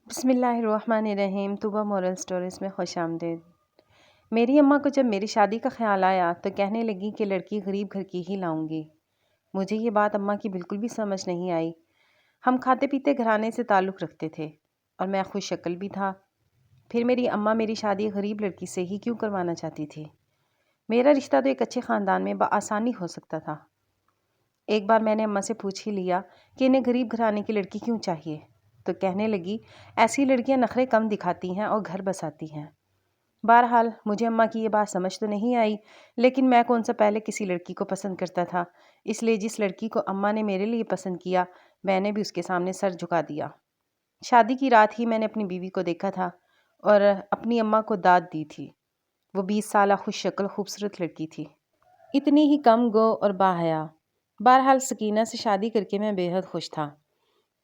بسم اللہ الرحمن الرحیم. طوبہ مورل سٹوریز میں خوش آمدید. میری اماں کو جب میری شادی کا خیال آیا تو کہنے لگی کہ لڑکی غریب گھر کی ہی لاؤں گی. مجھے یہ بات اماں کی بالکل بھی سمجھ نہیں آئی. ہم کھاتے پیتے گھرانے سے تعلق رکھتے تھے اور میں خوش شکل بھی تھا. پھر میری اماں میری شادی غریب لڑکی سے ہی کیوں کروانا چاہتی تھی؟ میرا رشتہ تو ایک اچھے خاندان میں بآسانی ہو سکتا تھا. ایک بار میں نے اماں سے پوچھ ہی لیا کہ انہیں غریب گھرانے کی لڑکی کیوں چاہیے، تو کہنے لگی ایسی لڑکیاں نخرے کم دکھاتی ہیں اور گھر بساتی ہیں. بہرحال مجھے اماں کی یہ بات سمجھ تو نہیں آئی، لیکن میں کون سا پہلے کسی لڑکی کو پسند کرتا تھا. اس لیے جس لڑکی کو اماں نے میرے لیے پسند کیا میں نے بھی اس کے سامنے سر جھکا دیا. شادی کی رات ہی میں نے اپنی بیوی کو دیکھا تھا اور اپنی اماں کو داد دی تھی. وہ 20 سالہ خوش شکل خوبصورت لڑکی تھی، اتنی ہی کم گو اور باحیا. بہرحال سکینہ سے شادی کر کے میں بے حد خوش تھا.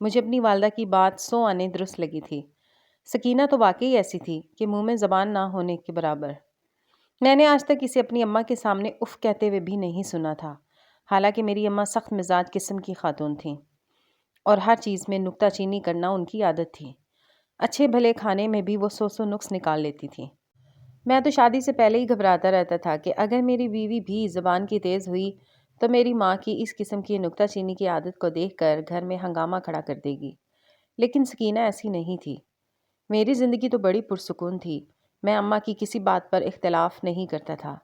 مجھے اپنی والدہ کی بات 100 آنے درست لگی تھی. سکینہ تو واقعی ایسی تھی کہ منہ میں زبان نہ ہونے کے برابر. میں نے آج تک اسے اپنی اماں کے سامنے اف کہتے ہوئے بھی نہیں سنا تھا. حالانکہ میری اماں سخت مزاج قسم کی خاتون تھیں اور ہر چیز میں نکتہ چینی کرنا ان کی عادت تھی. اچھے بھلے کھانے میں بھی وہ 100 نقص نکال لیتی تھیں. میں تو شادی سے پہلے ہی گھبراتا رہتا تھا کہ اگر میری بیوی بھی زبان کی تیز ہوئی تو میری ماں کی اس قسم کی نکتہ چینی کی عادت کو دیکھ کر گھر میں ہنگامہ کھڑا کر دے گی. لیکن سکینہ ایسی نہیں تھی. میری زندگی تو بڑی پرسکون تھی. میں اماں کی کسی بات پر اختلاف نہیں کرتا تھا.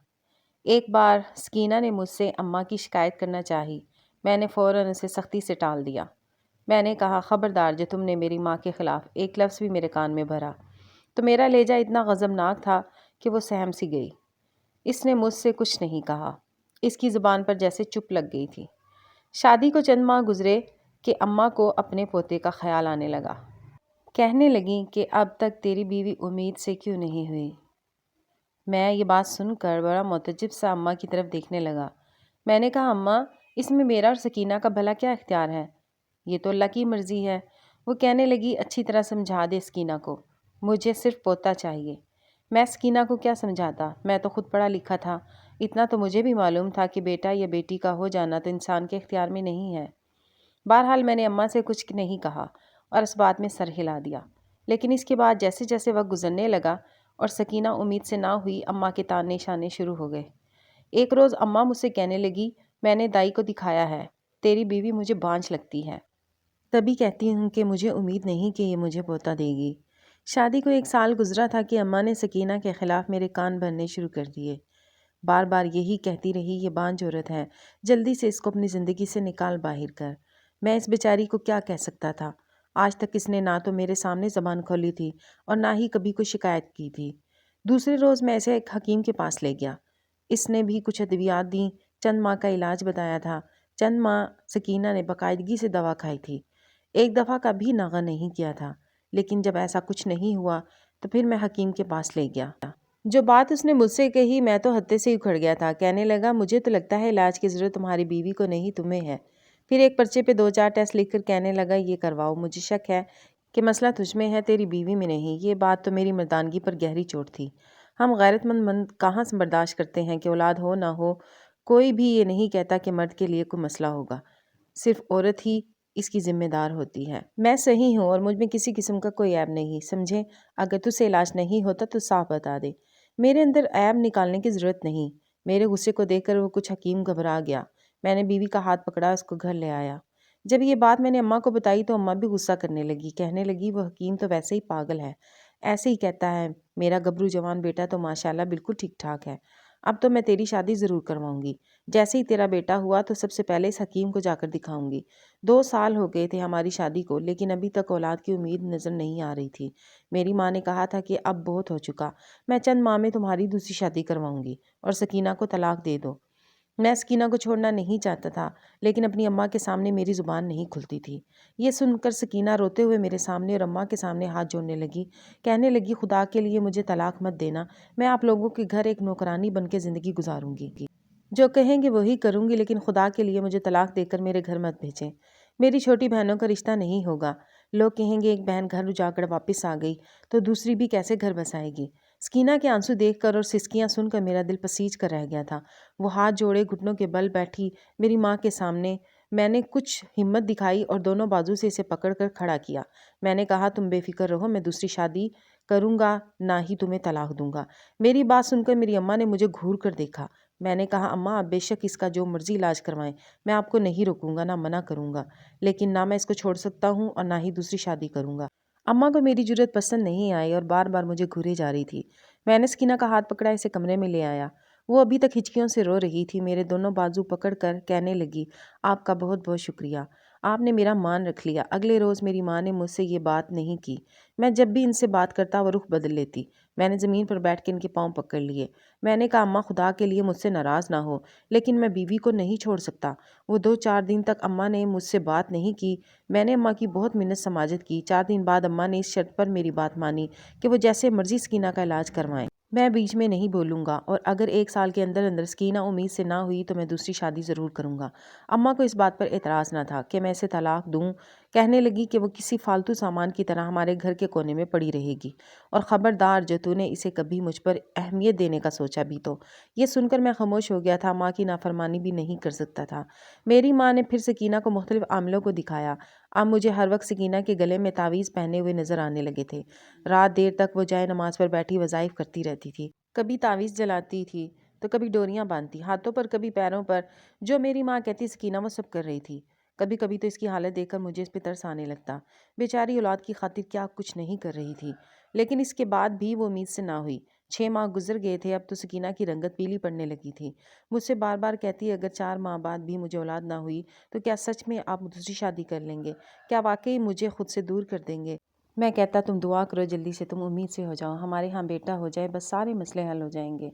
ایک بار سکینہ نے مجھ سے اماں کی شکایت کرنا چاہی. میں نے فوراً اسے سختی سے ٹال دیا. میں نے کہا خبردار جو تم نے میری ماں کے خلاف ایک لفظ بھی میرے کان میں بھرا تو میرا لہجہ اتنا غضبناک تھا کہ وہ سہم سی گئی. اس نے مجھ سے کچھ نہیں کہا. اس کی زبان پر جیسے چپ لگ گئی تھی. شادی کو چند ماہ گزرے کہ اماں کو اپنے پوتے کا خیال آنے لگا. کہنے لگیں کہ اب تک تیری بیوی امید سے کیوں نہیں ہوئی. میں یہ بات سن کر بڑا متعجب سا اماں کی طرف دیکھنے لگا. میں نے کہا اماں اس میں میرا اور سکینہ کا بھلا کیا اختیار ہے؟ یہ تو اللہ کی مرضی ہے. وہ کہنے لگی اچھی طرح سمجھا دے سکینہ کو. مجھے صرف پوتا چاہیے. میں سکینہ کو کیا سمجھاتا؟ میں تو خود پڑھا لکھا تھا. اتنا تو مجھے بھی معلوم تھا کہ بیٹا یا بیٹی کا ہو جانا تو انسان کے اختیار میں نہیں ہے. بہرحال میں نے اماں سے کچھ نہیں کہا اور اس بات میں سر ہلا دیا. لیکن اس کے بعد جیسے جیسے وقت گزرنے لگا اور سکینہ امید سے نہ ہوئی اماں کے تانے شانے شروع ہو گئے. ایک روز اماں مجھ سے کہنے لگی میں نے دائی کو دکھایا ہے، تیری بیوی مجھے بانجھ لگتی ہے. تبھی کہتی ہوں کہ مجھے امید نہیں کہ یہ مجھے پوتا دے گی. شادی کو 1 سال گزرا تھا کہ اماں نے سکینہ کے خلاف میرے کان بھرنے شروع کر دیے. بار بار یہی کہتی رہی یہ بانجھ عورت ہے، جلدی سے اس کو اپنی زندگی سے نکال باہر کر. میں اس بیچاری کو کیا کہہ سکتا تھا؟ آج تک اس نے نہ تو میرے سامنے زبان کھولی تھی اور نہ ہی کبھی کوئی شکایت کی تھی. دوسرے روز میں اسے ایک حکیم کے پاس لے گیا. اس نے بھی کچھ ادویات دیں، چند ماہ کا علاج بتایا تھا. چند ماہ سکینہ نے باقاعدگی سے دوا کھائی تھی. ایک دفعہ کا بھی ناغہ نہیں کیا تھا. لیکن جب ایسا کچھ نہیں ہوا تو پھر میں حکیم کے پاس لے گیا. جو بات اس نے مجھ سے کہی میں تو ہتے سے ہی اکھڑ گیا تھا. کہنے لگا مجھے تو لگتا ہے علاج کی ضرورت تمہاری بیوی کو نہیں تمہیں ہے. پھر ایک پرچے پہ 2-4 ٹیسٹ لکھ کر کہنے لگا یہ کرواؤ. مجھے شک ہے کہ مسئلہ تجھ میں ہے، تیری بیوی میں نہیں. یہ بات تو میری مردانگی پر گہری چوٹ تھی. ہم غیرت مند کہاں سے برداشت کرتے ہیں کہ اولاد ہو نہ ہو کوئی بھی یہ نہیں کہتا کہ مرد کے لیے کوئی مسئلہ ہوگا. صرف عورت ہی اس کی ذمہ دار ہوتی ہے. میں صحیح ہوں اور مجھ میں کسی قسم کا کوئی عیب نہیں. سمجھے؟ اگر تجھ سے علاج نہیں ہوتا تو صاف بتا دے. میرے اندر عیب نکالنے کی ضرورت نہیں. میرے غصے کو دیکھ کر وہ کچھ حکیم گھبرا گیا. میں نے بیوی کا ہاتھ پکڑا، اس کو گھر لے آیا. جب یہ بات میں نے اماں کو بتائی تو اماں بھی غصہ کرنے لگی. کہنے لگی وہ حکیم تو ویسے ہی پاگل ہے، ایسے ہی کہتا ہے. میرا گبرو جوان بیٹا تو ماشاءاللہ بالکل ٹھیک ٹھاک ہے. اب تو میں تیری شادی ضرور کرواؤں گی. جیسے ہی تیرا بیٹا ہوا تو سب سے پہلے اس حکیم کو جا کر دکھاؤں گی. 2 سال ہو گئے تھے ہماری شادی کو لیکن ابھی تک اولاد کی امید نظر نہیں آ رہی تھی. میری ماں نے کہا تھا کہ اب بہت ہو چکا، میں چند ماہ میں تمہاری دوسری شادی کرواؤں گی اور سکینہ کو طلاق دے دو. میں سکینہ کو چھوڑنا نہیں چاہتا تھا لیکن اپنی اماں کے سامنے میری زبان نہیں کھلتی تھی. یہ سن کر سکینہ روتے ہوئے میرے سامنے اور اماں کے سامنے ہاتھ جوڑنے لگی. کہنے لگی خدا کے لیے مجھے طلاق مت دینا. میں آپ لوگوں کے گھر ایک نوکرانی بن کے زندگی گزاروں گی. جو کہیں گے وہی کروں گی لیکن خدا کے لیے مجھے طلاق دے کر میرے گھر مت بھیجیں. میری چھوٹی بہنوں کا رشتہ نہیں ہوگا. لوگ کہیں گے ایک بہن گھر اجاڑ واپس آ گئی تو دوسری بھی کیسے گھر بسائے گی. سکینہ کے آنسو دیکھ کر اور سسکیاں سن کر میرا دل پسیج کر رہ گیا تھا. وہ ہاتھ جوڑے گھٹنوں کے بل بیٹھی میری ماں کے سامنے میں نے کچھ ہمت دکھائی اور دونوں بازو سے اسے پکڑ کر کھڑا کیا۔ میں نے کہا تم بے فکر رہو، میں دوسری شادی کروں گا، نہ ہی تمہیں طلاق دوں گا۔ میری بات سن کر میری اماں نے مجھے گھور کر دیکھا۔ میں نے کہا اماں آپ بے شک اس کا جو مرضی علاج کروائیں، میں آپ کو نہیں روکوں گا، نہ منع کروں گا، لیکن نہ میں اس کو چھوڑ سکتا ہوں اور نہ ہی دوسری شادی کروں گا۔ اماں کو میری جرأت پسند نہیں آئی اور بار بار مجھے گھورے جا رہی تھی۔ میں نے سکینہ کا ہاتھ پکڑا، اسے کمرے میں لے آیا۔ وہ ابھی تک ہچکیوں سے رو رہی تھی، میرے دونوں بازو پکڑ کر کہنے لگی آپ کا بہت بہت شکریہ، آپ نے میرا مان رکھ لیا۔ اگلے روز میری ماں نے مجھ سے یہ بات نہیں کی۔ میں جب بھی ان سے بات کرتا وہ رخ بدل لیتی۔ میں نے زمین پر بیٹھ کے ان کے پاؤں پکڑ لیے۔ میں نے کہا اماں خدا کے لیے مجھ سے ناراض نہ ہو، لیکن میں بیوی کو نہیں چھوڑ سکتا۔ وہ 2-4 دن تک اماں نے مجھ سے بات نہیں کی۔ میں نے اماں کی بہت منت سماجت کی۔ 4 دن بعد اماں نے اس شرط پر میری بات مانی کہ وہ جیسے مرضی سکینہ کا علاج کروائیں، میں بیچ میں نہیں بولوں گا، اور اگر 1 سال کے اندر اندر سکینہ امید سے نہ ہوئی تو میں دوسری شادی ضرور کروں گا۔ اماں کو اس بات پر اعتراض نہ تھا کہ میں اسے طلاق دوں۔ کہنے لگی کہ وہ کسی فالتو سامان کی طرح ہمارے گھر کے کونے میں پڑی رہے گی، اور خبردار جو تو نے اسے کبھی مجھ پر اہمیت دینے کا سوچا بھی تو۔ یہ سن کر میں خاموش ہو گیا تھا، ماں کی نافرمانی بھی نہیں کر سکتا تھا۔ میری ماں نے پھر سکینہ کو مختلف عاملوں کو دکھایا۔ اب مجھے ہر وقت سکینہ کے گلے میں تعویذ پہنے ہوئے نظر آنے لگے تھے۔ رات دیر تک وہ جائے نماز پر بیٹھی وظائف کرتی رہتی تھی، کبھی تعویذ جلاتی تھی تو کبھی ڈوریاں باندھتی، ہاتھوں پر کبھی پیروں پر، جو میری ماں کہتی سکینہ وہ سب کر رہی تھی۔ کبھی کبھی تو اس کی حالت دیکھ کر مجھے اس پہ ترس آنے لگتا، بیچاری اولاد کی خاطر کیا کچھ نہیں کر رہی تھی، لیکن اس کے بعد بھی وہ امید سے نہ ہوئی۔ 6 ماہ گزر گئے تھے، اب تو سکینہ کی رنگت پیلی پڑنے لگی تھی۔ مجھ سے بار بار کہتی اگر 4 ماہ بعد بھی مجھے اولاد نہ ہوئی تو کیا سچ میں آپ دوسری شادی کر لیں گے؟ کیا واقعی مجھے خود سے دور کر دیں گے؟ میں کہتا تم دعا کرو جلدی سے تم امید سے ہو جاؤ، ہمارے ہاں بیٹا ہو جائے، بس سارے مسئلے حل ہو جائیں گے۔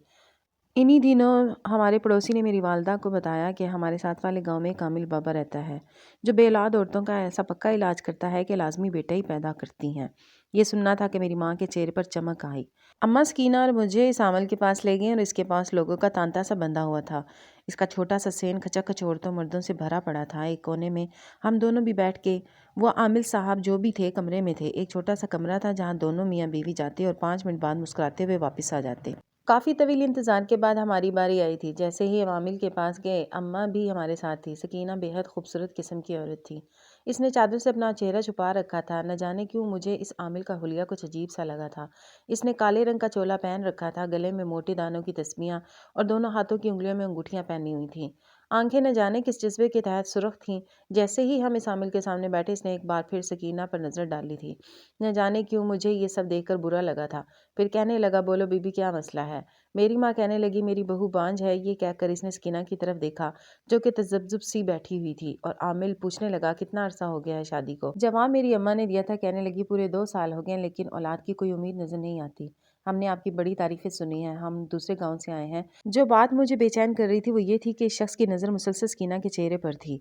انہی دنوں ہمارے پڑوسی نے میری والدہ کو بتایا کہ ہمارے ساتھ والے گاؤں میں ایک عامل بابا رہتا ہے جو بے اولاد عورتوں کا ایسا پکا علاج کرتا ہے کہ لازمی بیٹا ہی پیدا کرتی ہیں۔ یہ سننا تھا کہ میری ماں کے چہرے پر چمک آئی۔ اماں سکینہ اور مجھے اس عامل کے پاس لے گئیں اور اس کے پاس لوگوں کا تانتا سا بندھا ہوا تھا۔ اس کا چھوٹا سا سین کھچا کھچ عورتوں مردوں سے بھرا پڑا تھا۔ ایک کونے میں ہم دونوں بھی بیٹھ کے، وہ عامل صاحب جو بھی تھے کمرے میں تھے۔ ایک چھوٹا سا کمرہ تھا جہاں دونوں میاں بیوی جاتے اور 5 منٹ بعد مسکراتے ہوئے واپس آ جاتے۔ کافی طویل انتظار کے بعد ہماری باری آئی تھی۔ جیسے ہی ہم عامل کے پاس گئے، اماں بھی ہمارے ساتھ تھی۔ سکینہ بے حد خوبصورت قسم کی عورت تھی۔ اس نے چادر سے اپنا چہرہ چھپا رکھا تھا۔ نہ جانے کیوں مجھے اس عامل کا حلیہ کچھ عجیب سا لگا تھا۔ اس نے کالے رنگ کا چولا پہن رکھا تھا، گلے میں موٹے دانوں کی تسمیاں اور دونوں ہاتھوں کی انگلیوں میں انگوٹھیاں پہنی ہوئی تھیں۔ آنکھیں نہ جانے کس جذبے کے تحت سرخ تھیں۔ جیسے ہی ہم اس عامل کے سامنے بیٹھے، اس نے ایک بار پھر سکینہ پر نظر ڈالی تھی۔ نہ جانے کیوں مجھے یہ سب دیکھ کر برا لگا تھا۔ پھر کہنے لگا بولو بی بی کیا مسئلہ ہے؟ میری ماں کہنے لگی میری بہو بانجھ ہے۔ یہ کہہ کر اس نے سکینہ کی طرف دیکھا جو کہ تذبذب سی بیٹھی ہوئی تھی، اور عامل پوچھنے لگا کتنا عرصہ ہو گیا ہے شادی کو؟ جواب میری اماں نے دیا تھا، کہنے لگی پورے 2 سال ہو گئے، لیکن اولاد کی کوئی امید نظر نہیں آتی۔ ہم نے آپ کی بڑی تعریفیں سنی ہیں، ہم دوسرے گاؤں سے آئے ہیں۔ جو بات مجھے بے چین کر رہی تھی وہ یہ تھی کہ اس شخص کی نظر مسلسل سکینہ کے چہرے پر تھی،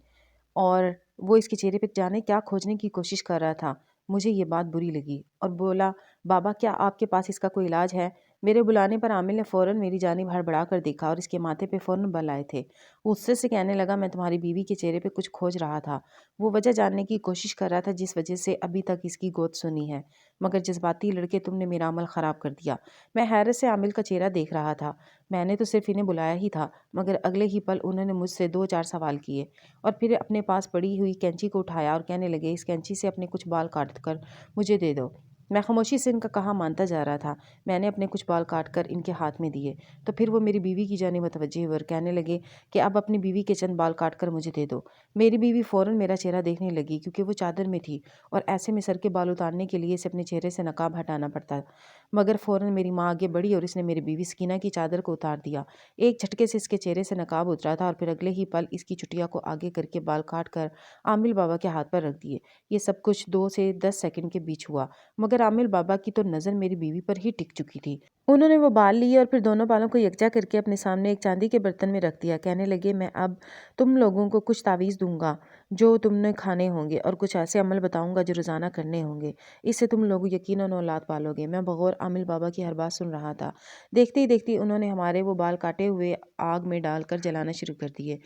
اور وہ اس کے چہرے پہ جانے کیا کھوجنے کی کوشش کر رہا تھا۔ مجھے یہ بات بری لگی اور بولا بابا کیا آپ کے پاس اس کا کوئی علاج ہے؟ میرے بلانے پر عامل نے فوراً میری جانب ہڑبڑا کر دیکھا اور اس کے ماتھے پہ فوراً بل آئے تھے۔ غصے سے کہنے لگا میں تمہاری بیوی کے چہرے پہ کچھ کھوج رہا تھا، وہ وجہ جاننے کی کوشش کر رہا تھا جس وجہ سے ابھی تک اس کی گود سنی ہے، مگر جذباتی لڑکے تم نے میرا عمل خراب کر دیا۔ میں حیرت سے عامل کا چہرہ دیکھ رہا تھا۔ میں نے تو صرف انہیں بلایا ہی تھا، مگر اگلے ہی پل انہوں نے مجھ سے 2-4 سوال کیے اور پھر اپنے پاس پڑی ہوئی کینچی کو اٹھایا اور کہنے لگے اس کینچی سے اپنے کچھ بال کاٹ کر مجھے دے دو۔ میں خاموشی سے ان کا کہا مانتا جا رہا تھا۔ میں نے اپنے کچھ بال کاٹ کر ان کے ہاتھ میں دیے تو پھر وہ میری بیوی کی جانب متوجہ ہوئے اور کہنے لگے کہ اب اپنی بیوی کے چند بال کاٹ کر مجھے دے دو۔ میری بیوی فوراً میرا چہرہ دیکھنے لگی کیونکہ وہ چادر میں تھی اور ایسے میں سر کے بال اتارنے کے لیے اسے اپنے چہرے سے نقاب ہٹانا پڑتا، مگر فوراً میری ماں آگے بڑھی اور اس نے میری بیوی سکینہ کی چادر کو اتار دیا۔ ایک جھٹکے سے اس کے چہرے سے نقاب اترا تھا اور پھر اگلے ہی پل اس کی چٹیا کو آگے کر کے بال کاٹ کر عامل بابا کے ہاتھ پر رکھ دیے۔ یہ سب کچھ 2 سے 10 سیکنڈ کے بیچ ہوا، مگر عامل بابا کی تو نظر میری بیوی پر ہی ٹک چکی تھی۔ انہوں نے وہ بال لیے اور پھر دونوں بالوں کو یکجا کر کے اپنے سامنے ایک چاندی کے برتن میں رکھ دیا۔ کہنے لگے میں اب تم لوگوں کو کچھ تعویذ دوں گا جو تم نے کھانے ہوں گے اور کچھ ایسے عمل بتاؤں گا جو روزانہ کرنے ہوں گے، اس سے تم لوگ یقیناً اولاد پالو گے۔ میں بغور عامل بابا کی ہر بات سن رہا تھا۔ دیکھتے ہی دیکھتے انہوں نے ہمارے وہ بال کاٹے ہوئے آگ میں ڈال کر جلانا شروع کر دیے۔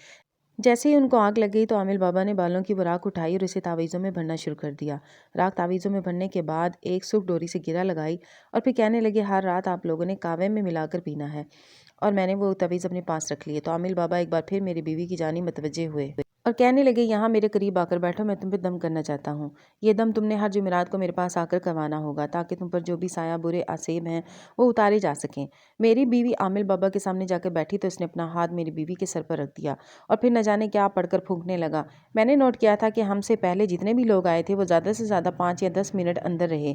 جیسے ہی ان کو آگ لگ گئی تو عامل بابا نے بالوں کی وہ راکھ اٹھائی اور اسے تعویذوں میں بھرنا شروع کر دیا۔ راکھ تعویذوں میں بھرنے کے بعد ایک سرخ ڈوری سے گرہ لگائی اور پھر کہنے لگے ہر رات آپ لوگوں نے کہوے میں ملا کر پینا ہے، اور میں نے وہ تعویذ اپنے پاس رکھ لیے۔ تو عامل بابا ایک بار پھر میری بیوی کی جانب متوجہ ہوئے اور کہنے لگے یہاں میرے قریب آ کر بیٹھو، میں تم پہ دم کرنا چاہتا ہوں۔ یہ دم تم نے ہر جمعرات کو میرے پاس آ کر کروانا ہوگا تاکہ تم پر جو بھی سایہ برے آسیب ہیں وہ اتارے جا سکیں۔ میری بیوی عامل بابا کے سامنے جا کر بیٹھی تو اس نے اپنا ہاتھ میری بیوی کے سر پر رکھ دیا اور پھر نہ جانے کیا پڑھ کر پھونکنے لگا۔ میں نے نوٹ کیا تھا کہ ہم سے پہلے جتنے بھی لوگ آئے تھے وہ زیادہ سے زیادہ 5 یا 10 منٹ اندر رہے،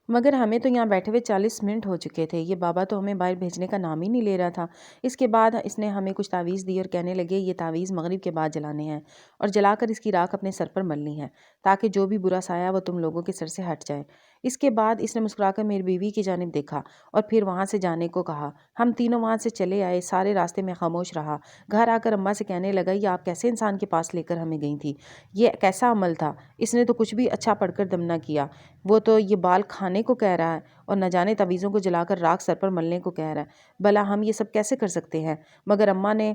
مگر ہمیں تو یہاں بیٹھے ہوئے 40 منٹ ہو چکے تھے۔ یہ بابا تو ہمیں باہر بھیجنے کا نام ہی نہیں لے رہا تھا۔ اس کے بعد اس نے ہمیں کچھ تعویذ دی اور کہنے لگے یہ تعویذ مغرب کے بعد جلانے ہیں اور جلا کر اس کی راکھ اپنے سر پر ملنی ہے تاکہ جو بھی برا سایہ وہ تم لوگوں کے سر سے ہٹ جائے۔ اس کے بعد اس نے مسکرا کر میری بیوی کی جانب دیکھا اور پھر وہاں سے جانے کو کہا۔ ہم تینوں وہاں سے چلے آئے، سارے راستے میں خاموش رہا۔ گھر آ کر اماں سے کہنے لگا یہ آپ کیسے انسان کے پاس لے کر ہمیں گئی تھی؟ یہ کیسا عمل تھا؟ اس نے تو کچھ بھی اچھا پڑھ کر دم نہ کیا، وہ تو یہ بال کھانے کو کہہ رہا ہے اور نہ جانے تعویذوں کو جلا کر راکھ سر پر ملنے کو کہہ رہا ہے۔ بھلا ہم یہ سب کیسے کر سکتے ہیں؟ مگر اماں نے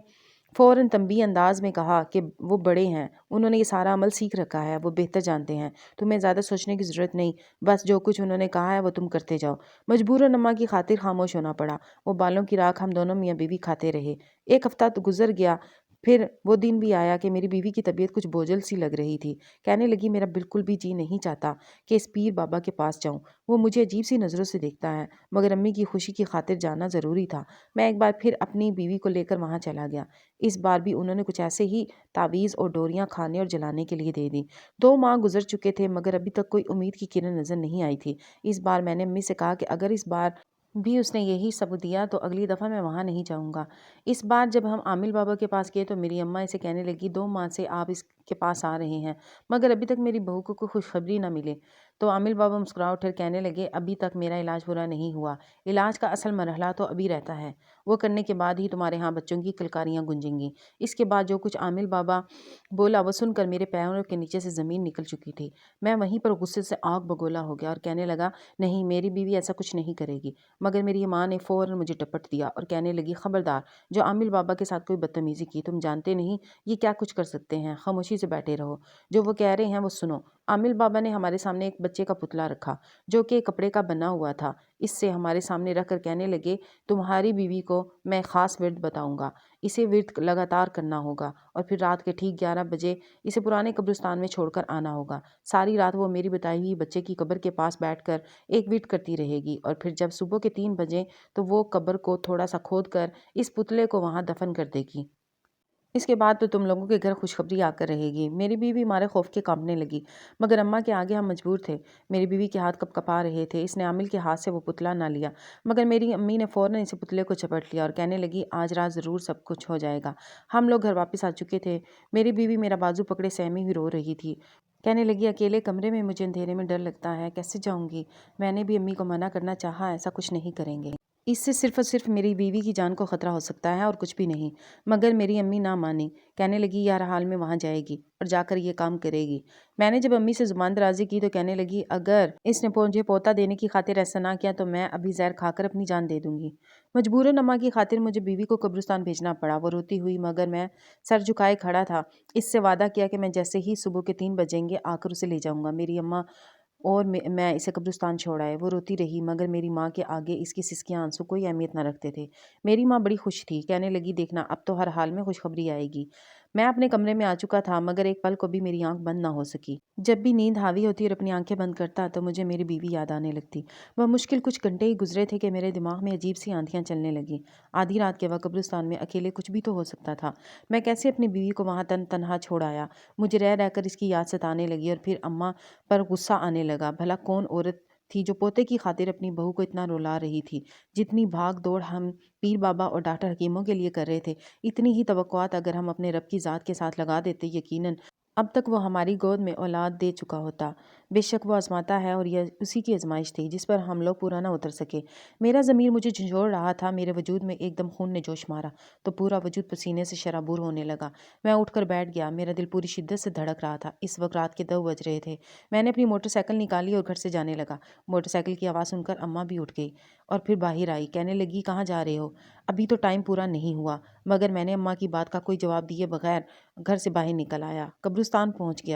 فوراً تنبیہ انداز میں کہا کہ وہ بڑے ہیں، انہوں نے یہ سارا عمل سیکھ رکھا ہے، وہ بہتر جانتے ہیں، تمہیں زیادہ سوچنے کی ضرورت نہیں، بس جو کچھ انہوں نے کہا ہے وہ تم کرتے جاؤ۔ مجبوراً اماں کی خاطر خاموش ہونا پڑا۔ وہ بالوں کی راکھ ہم دونوں میاں بیوی کھاتے رہے۔ ایک ہفتہ تو گزر گیا، پھر وہ دن بھی آیا کہ میری بیوی کی طبیعت کچھ بوجھل سی لگ رہی تھی۔ کہنے لگی میرا بالکل بھی جی نہیں چاہتا کہ اس پیر بابا کے پاس جاؤں، وہ مجھے عجیب سی نظروں سے دیکھتا ہے، مگر امی کی خوشی کی خاطر جانا ضروری تھا۔ میں ایک بار پھر اپنی بیوی کو لے کر وہاں چلا گیا۔ اس بار بھی انہوں نے کچھ ایسے ہی تعویذ اور ڈوریاں کھانے اور جلانے کے لیے دے دی۔ 2 ماہ گزر چکے تھے مگر ابھی تک کوئی امید کی کرن نظر نہیں آئی تھی۔ اس بار میں نے امی سے کہا کہ اگر اس بار بھی اس نے یہی سب دیا تو اگلی دفعہ میں وہاں نہیں جاؤں گا۔ اس بار جب ہم عامل بابا کے پاس گئے تو میری اماں اسے کہنے لگی 2 ماہ سے آپ اس کے پاس آ رہے ہیں مگر ابھی تک میری بہو کو کوئی خوشخبری نہ ملے۔ تو عامل بابا مسکرا اٹھے اور کہنے لگے ابھی تک میرا علاج پورا نہیں ہوا، علاج کا اصل مرحلہ تو ابھی رہتا ہے، وہ کرنے کے بعد ہی تمہارے ہاں بچوں کی کلکاریاں گونجیں گی۔ اس کے بعد جو کچھ عامل بابا بولا وہ سن کر میرے پیروں کے نیچے سے زمین نکل چکی تھی۔ میں وہیں پر غصے سے آگ بگولا ہو گیا اور کہنے لگا نہیں، میری بیوی ایسا کچھ نہیں کرے گی۔ مگر میری ماں نے فوراً مجھے ٹپٹ دیا اور کہنے لگی خبردار، جو عامل بابا کے ساتھ کوئی بدتمیزی کی، تم جانتے نہیں یہ کیا کچھ کر سکتے ہیں، خاموشی سے بیٹھے رہو، جو وہ کہہ رہے ہیں وہ سنو۔ عامل بابا نے ہمارے سامنے ایک بچے کا پتلا رکھا جو کہ کپڑے کا بنا ہوا تھا، اس سے ہمارے سامنے رکھ کر کہنے لگے تمہاری بیوی کو میں خاص ورد بتاؤں گا، اسے ورد لگاتار کرنا ہوگا اور پھر رات کے ٹھیک 11 بجے اسے پرانے قبرستان میں چھوڑ کر آنا ہوگا۔ ساری رات وہ میری بتائی ہوئی بچے کی قبر کے پاس بیٹھ کر ایک ورد کرتی رہے گی اور پھر جب صبح کے 3 بجے تو وہ قبر کو تھوڑا سا کھود کر اس پتلے کو وہاں دفن کر دے گی۔ اس کے بعد تو تم لوگوں کے گھر خوشخبری آ کر رہے گی۔ میری بیوی ہمارے خوف کے کانپنے لگی، مگر اماں کے آگے ہم مجبور تھے۔ میری بیوی کے ہاتھ کپ کپا رہے تھے، اس نے عامل کے ہاتھ سے وہ پتلا نہ لیا، مگر میری امی نے فوراً اسے پتلے کو چپٹ لیا اور کہنے لگی آج رات ضرور سب کچھ ہو جائے گا۔ ہم لوگ گھر واپس آ چکے تھے۔ میری بیوی میرا بازو پکڑے سہمی ہوئی رو رہی تھی، کہنے لگی اکیلے کمرے میں مجھے اندھیرے میں ڈر لگتا ہے، کیسے جاؤں گی؟ میں نے بھی امی کو منع کرنا چاہا، ایسا کچھ نہیں کریں گے، اس سے صرف اور صرف میری بیوی کی جان کو خطرہ ہو سکتا ہے اور کچھ بھی نہیں۔ مگر میری امی نہ مانی، کہنے لگی یہ ہر حال میں وہاں جائے گی اور جا کر یہ کام کرے گی۔ میں نے جب امی سے زبان درازی کی تو کہنے لگی اگر اس نے مجھے پوتا دینے کی خاطر ایسا نہ کیا تو میں ابھی زہر کھا کر اپنی جان دے دوں گی۔ مجبوراً اماں کی خاطر مجھے بیوی کو قبرستان بھیجنا پڑا۔ وہ روتی ہوئی مگر میں سر جھکائے کھڑا تھا، اس سے وعدہ کیا کہ میں جیسے ہی صبح کے 3 بجیں گے آ کر اسے لے جاؤں گا۔ میری اماں اور میں اسے قبرستان چھوڑ آئے۔ وہ روتی رہی مگر میری ماں کے آگے اس کی سسکیاں آنسو کوئی اہمیت نہ رکھتے تھے۔ میری ماں بڑی خوش تھی، کہنے لگی دیکھنا اب تو ہر حال میں خوشخبری آئے گی۔ میں اپنے کمرے میں آ چکا تھا مگر ایک پل کو بھی میری آنکھ بند نہ ہو سکی۔ جب بھی نیند حاوی ہوتی اور اپنی آنکھیں بند کرتا تو مجھے میری بیوی یاد آنے لگتی۔ وہ مشکل کچھ گھنٹے ہی گزرے تھے کہ میرے دماغ میں عجیب سی آندھیاں چلنے لگیں۔ آدھی رات کے وقت قبرستان میں اکیلے کچھ بھی تو ہو سکتا تھا، میں کیسے اپنی بیوی کو وہاں تنہا چھوڑ آیا؟ مجھے رہ رہ کر اس کی یاد ستانے لگی اور پھر اماں پر غصہ آنے لگا۔ بھلا کون عورت تھی جو پوتے کی خاطر اپنی بہو کو اتنا رلا رہی تھی؟ جتنی بھاگ دوڑ ہم پیر بابا اور ڈاکٹر حکیموں کے لیے کر رہے تھے، اتنی ہی توقعات اگر ہم اپنے رب کی ذات کے ساتھ لگا دیتے، یقیناً اب تک وہ ہماری گود میں اولاد دے چکا ہوتا۔ بے شک وہ آزماتا ہے اور یہ اسی کی آزمائش تھی جس پر ہم لوگ پورا نہ اتر سکے۔ میرا ضمیر مجھے جھنجھوڑ رہا تھا، میرے وجود میں ایک دم خون نے جوش مارا تو پورا وجود پسینے سے شرابور ہونے لگا۔ میں اٹھ کر بیٹھ گیا، میرا دل پوری شدت سے دھڑک رہا تھا۔ اس وقت رات کے 2 بج رہے تھے۔ میں نے اپنی موٹر سائیکل نکالی اور گھر سے جانے لگا۔ موٹر سائیکل کی آواز سن کر اماں بھی اٹھ گئی اور پھر باہر آئی، کہنے لگی کہاں جا رہے ہو؟ ابھی تو ٹائم پورا نہیں ہوا۔ مگر میں نے اماں کی بات کا کوئی جواب دیے بغیر گھر سے باہر نکل آیا، قبرستان پہنچ گیا